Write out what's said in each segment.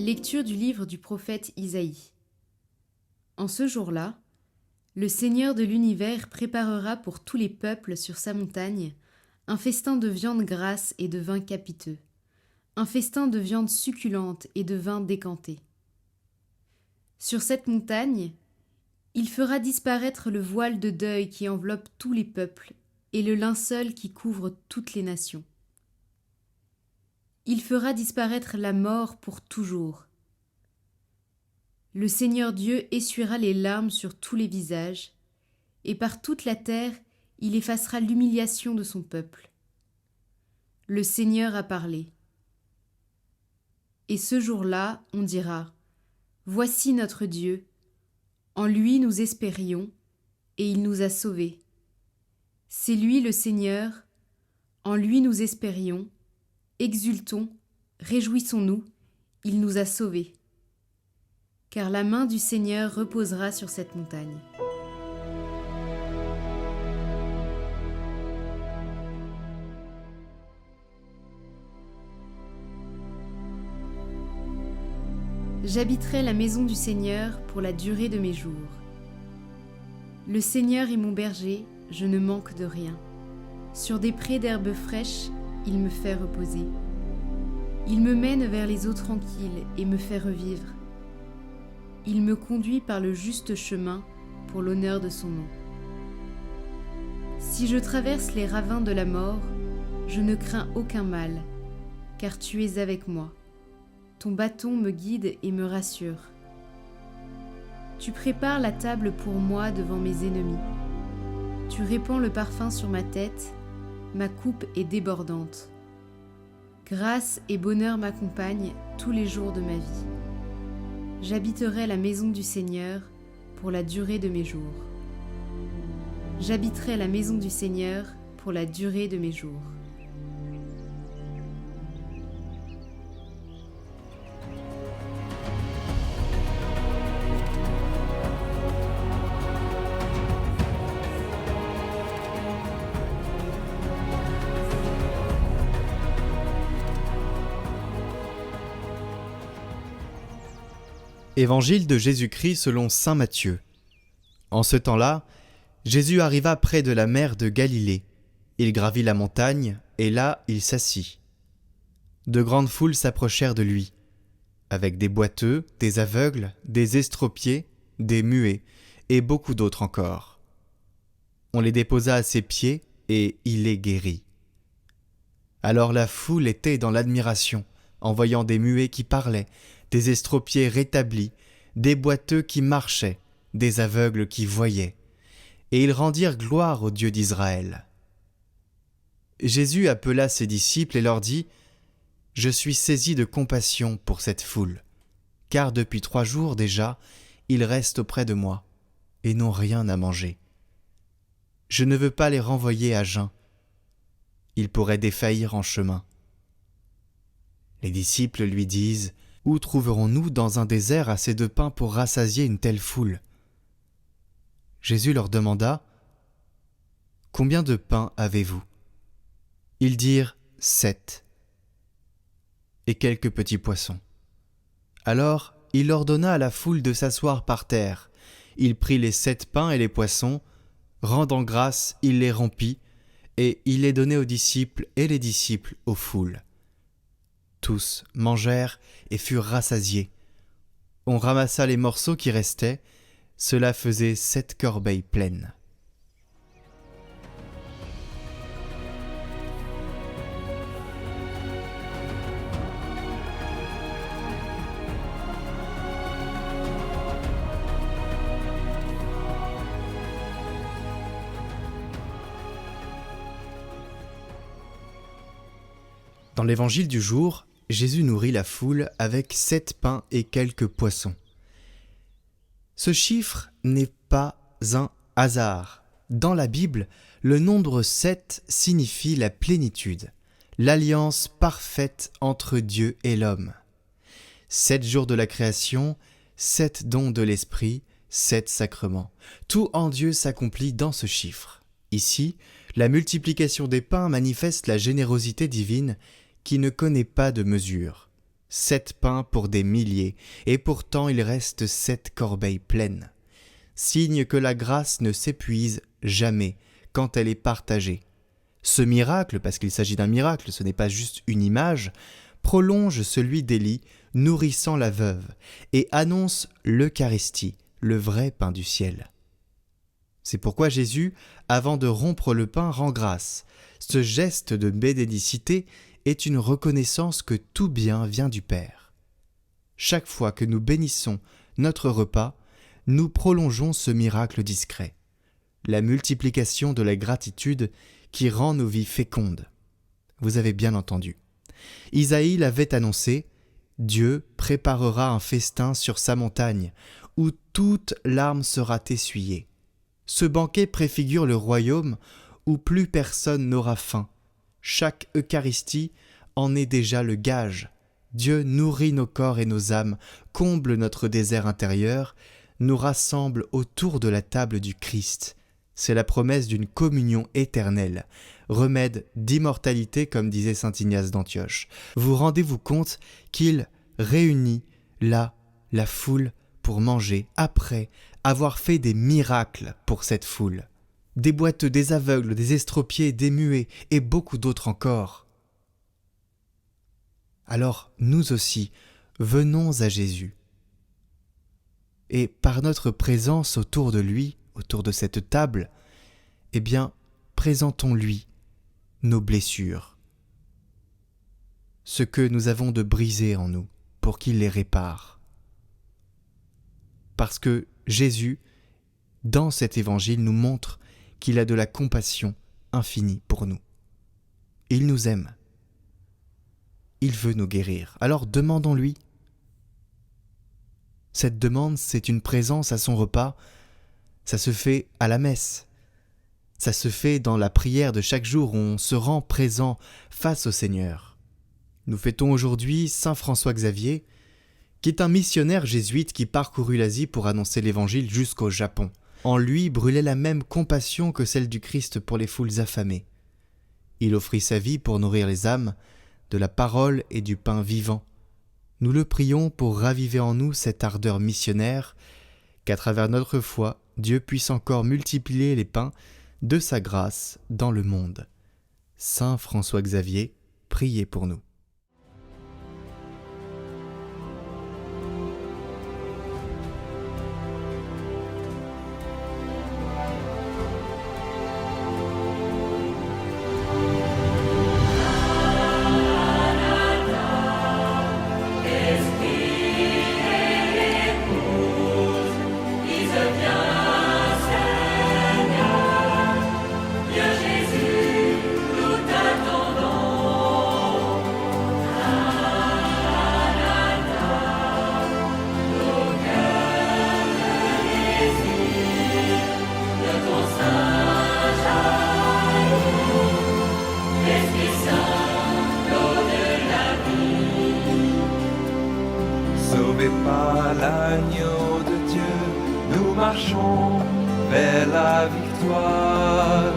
Lecture du livre du prophète Isaïe. En ce jour-là, le Seigneur de l'univers préparera pour tous les peuples sur sa montagne un festin de viande grasse et de vin capiteux, un festin de viande succulente et de vin décanté. Sur cette montagne, il fera disparaître le voile de deuil qui enveloppe tous les peuples et le linceul qui couvre toutes les nations. Il fera disparaître la mort pour toujours. Le Seigneur Dieu essuiera les larmes sur tous les visages, et par toute la terre il effacera l'humiliation de son peuple. Le Seigneur a parlé. Et ce jour-là, on dira : Voici notre Dieu, en lui nous espérions, et il nous a sauvés. C'est lui le Seigneur, en lui nous espérions, exultons, réjouissons-nous, il nous a sauvés. Car la main du Seigneur reposera sur cette montagne. J'habiterai la maison du Seigneur pour la durée de mes jours. Le Seigneur est mon berger, je ne manque de rien. Sur des prés d'herbes fraîches, il me fait reposer. Il me mène vers les eaux tranquilles et me fait revivre. Il me conduit par le juste chemin pour l'honneur de son nom. Si je traverse les ravins de la mort, je ne crains aucun mal, car tu es avec moi. Ton bâton me guide et me rassure. Tu prépares la table pour moi devant mes ennemis. Tu répands le parfum sur ma tête, ma coupe est débordante. Grâce et bonheur m'accompagnent tous les jours de ma vie. J'habiterai la maison du Seigneur pour la durée de mes jours. J'habiterai la maison du Seigneur pour la durée de mes jours. Évangile de Jésus-Christ selon saint Matthieu. En ce temps-là, Jésus arriva près de la mer de Galilée. Il gravit la montagne, et là il s'assit. De grandes foules s'approchèrent de lui, avec des boiteux, des aveugles, des estropiés, des muets, et beaucoup d'autres encore. On les déposa à ses pieds, et il les guérit. Alors la foule était dans l'admiration, en voyant des muets qui parlaient, des estropiés rétablis, des boiteux qui marchaient, des aveugles qui voyaient. Et ils rendirent gloire au Dieu d'Israël. Jésus appela ses disciples et leur dit : « Je suis saisi de compassion pour cette foule, car depuis 3 jours déjà, ils restent auprès de moi, et n'ont rien à manger. Je ne veux pas les renvoyer à jeun. Ils pourraient défaillir en chemin. » Les disciples lui disent : « Où trouverons-nous dans un désert assez de pain pour rassasier une telle foule ?» Jésus leur demanda : « Combien de pain avez-vous » Ils dirent : « 7. Et quelques petits poissons. » Alors il ordonna à la foule de s'asseoir par terre. Il prit les 7 pains et les poissons, rendant grâce, il les rompit, et il les donnait aux disciples et les disciples aux foules. Tous mangèrent et furent rassasiés. On ramassa les morceaux qui restaient, cela faisait 7 corbeilles pleines. Dans l'évangile du jour, Jésus nourrit la foule avec 7 pains et quelques poissons. Ce chiffre n'est pas un hasard. Dans la Bible, le nombre 7 signifie la plénitude, l'alliance parfaite entre Dieu et l'homme. 7 jours de la création, 7 dons de l'Esprit, 7 sacrements. Tout en Dieu s'accomplit dans ce chiffre. Ici, la multiplication des pains manifeste la générosité divine qui ne connaît pas de mesure. 7 pains pour des milliers, et pourtant il reste 7 corbeilles pleines. Signe que la grâce ne s'épuise jamais quand elle est partagée. Ce miracle, parce qu'il s'agit d'un miracle, ce n'est pas juste une image, prolonge celui d'Élie, nourrissant la veuve, et annonce l'Eucharistie, le vrai pain du ciel. C'est pourquoi Jésus, avant de rompre le pain, rend grâce. Ce geste de bénédicité est une reconnaissance que tout bien vient du Père. Chaque fois que nous bénissons notre repas, nous prolongeons ce miracle discret, la multiplication de la gratitude qui rend nos vies fécondes. Vous avez bien entendu. Isaïe l'avait annoncé, Dieu préparera un festin sur sa montagne, où toute larme sera essuyée. Ce banquet préfigure le royaume où plus personne n'aura faim. Chaque Eucharistie en est déjà le gage. Dieu nourrit nos corps et nos âmes, comble notre désert intérieur, nous rassemble autour de la table du Christ. C'est la promesse d'une communion éternelle, remède d'immortalité comme disait saint Ignace d'Antioche. Vous rendez-vous compte qu'il réunit là la foule pour manger après avoir fait des miracles pour cette foule. Des boiteux, des aveugles, des estropiés, des muets et beaucoup d'autres encore. Alors nous aussi, venons à Jésus. Et par notre présence autour de lui, autour de cette table, eh bien, présentons-lui nos blessures, ce que nous avons de brisé en nous, pour qu'il les répare. Parce que Jésus, dans cet évangile, nous montre qu'il a de la compassion infinie pour nous. Il nous aime. Il veut nous guérir. Alors demandons-lui. Cette demande, c'est une présence à son repas. Ça se fait à la messe. Ça se fait dans la prière de chaque jour où on se rend présent face au Seigneur. Nous fêtons aujourd'hui Saint François Xavier, qui est un missionnaire jésuite qui parcourut l'Asie pour annoncer l'Évangile jusqu'au Japon. En lui brûlait la même compassion que celle du Christ pour les foules affamées. Il offrit sa vie pour nourrir les âmes de la parole et du pain vivant. Nous le prions pour raviver en nous cette ardeur missionnaire, qu'à travers notre foi, Dieu puisse encore multiplier les pains de sa grâce dans le monde. Saint François Xavier, priez pour nous. Sauvés par l'agneau de Dieu, nous marchons vers la victoire.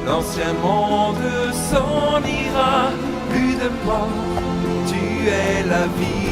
L'ancien monde s'en ira, plus de mort, tu es la vie.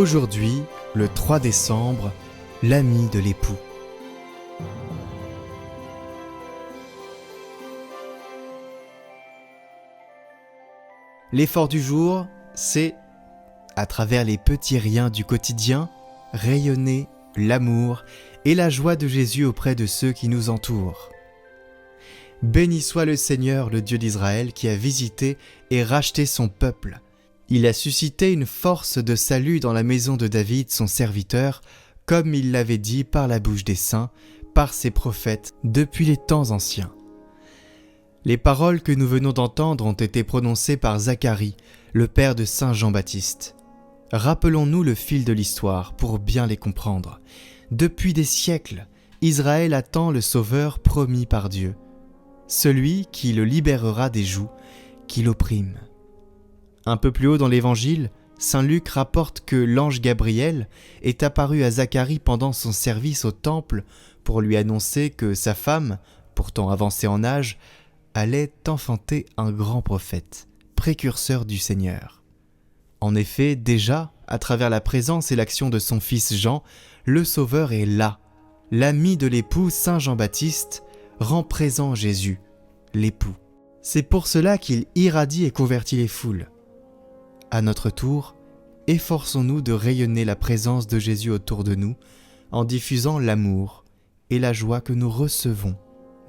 Aujourd'hui, le 3 décembre, l'ami de l'époux. L'effort du jour, c'est, à travers les petits riens du quotidien, rayonner l'amour et la joie de Jésus auprès de ceux qui nous entourent. Béni soit le Seigneur, le Dieu d'Israël, qui a visité et racheté son peuple. Il a suscité une force de salut dans la maison de David, son serviteur, comme il l'avait dit par la bouche des saints, par ses prophètes, depuis les temps anciens. Les paroles que nous venons d'entendre ont été prononcées par Zacharie, le père de Saint Jean-Baptiste. Rappelons-nous le fil de l'histoire pour bien les comprendre. Depuis des siècles, Israël attend le Sauveur promis par Dieu, celui qui le libérera des jougs qui l'oppriment. Un peu plus haut dans l'Évangile, saint Luc rapporte que l'ange Gabriel est apparu à Zacharie pendant son service au temple pour lui annoncer que sa femme, pourtant avancée en âge, allait enfanter un grand prophète, précurseur du Seigneur. En effet, déjà, à travers la présence et l'action de son fils Jean, le Sauveur est là. L'ami de l'époux, saint Jean-Baptiste, rend présent Jésus, l'époux. C'est pour cela qu'il irradie et convertit les foules. À notre tour, efforçons-nous de rayonner la présence de Jésus autour de nous en diffusant l'amour et la joie que nous recevons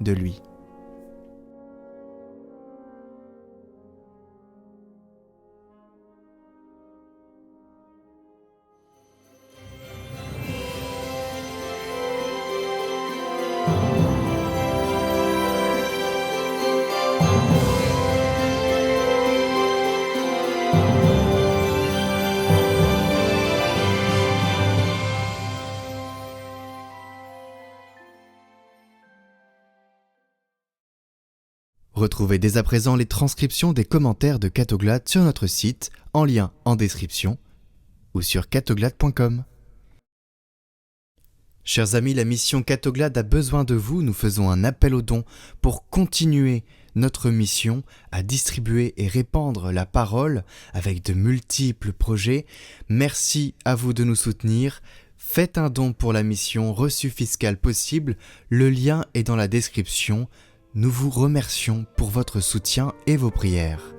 de lui. Retrouvez dès à présent les transcriptions des commentaires de Catoglade sur notre site, en lien en description, ou sur catoglade.com. Chers amis, la mission Catoglade a besoin de vous. Nous faisons un appel aux dons pour continuer notre mission à distribuer et répandre la parole avec de multiples projets. Merci à vous de nous soutenir. Faites un don pour la mission, reçu fiscal possible. Le lien est dans la description. Nous vous remercions pour votre soutien et vos prières.